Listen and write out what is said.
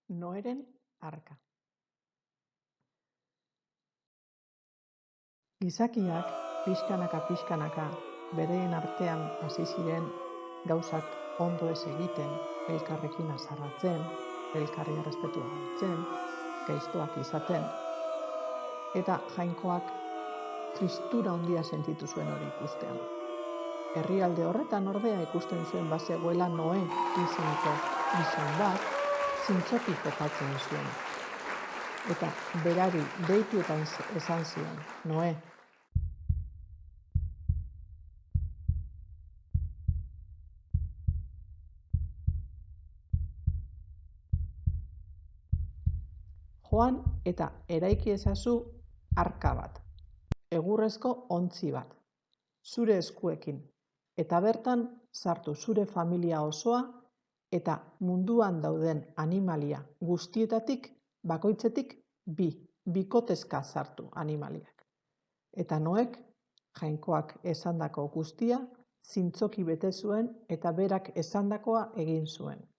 Noeren arka. Gizakiak pixkanaka beraien artean hasi ziren gauzak ondo ez egiten, elkarrekin azarratzen, elkarri errespetua galtzen, gaiztoak izaten, eta Jainkoak tristura handia sentitu zuen hori ikustean. Herrialde horretan ordea ikusten zuen bazegoela Noe izeneko gizon bat zintzoki jokatzen zuen. Eta berari deitu eta esan zion, Noe, joan eta eraiki ezazu arka bat, egurrezko ontzi bat, zure eskuekin, eta bertan sartu zure familia osoa eta munduan dauden animalia guztietatik, bakoitzetik bikotezka sartu animaliak. Eta Noek, Jainkoak esandako guztia, zintzoki bete zuen eta berak esandakoa egin zuen.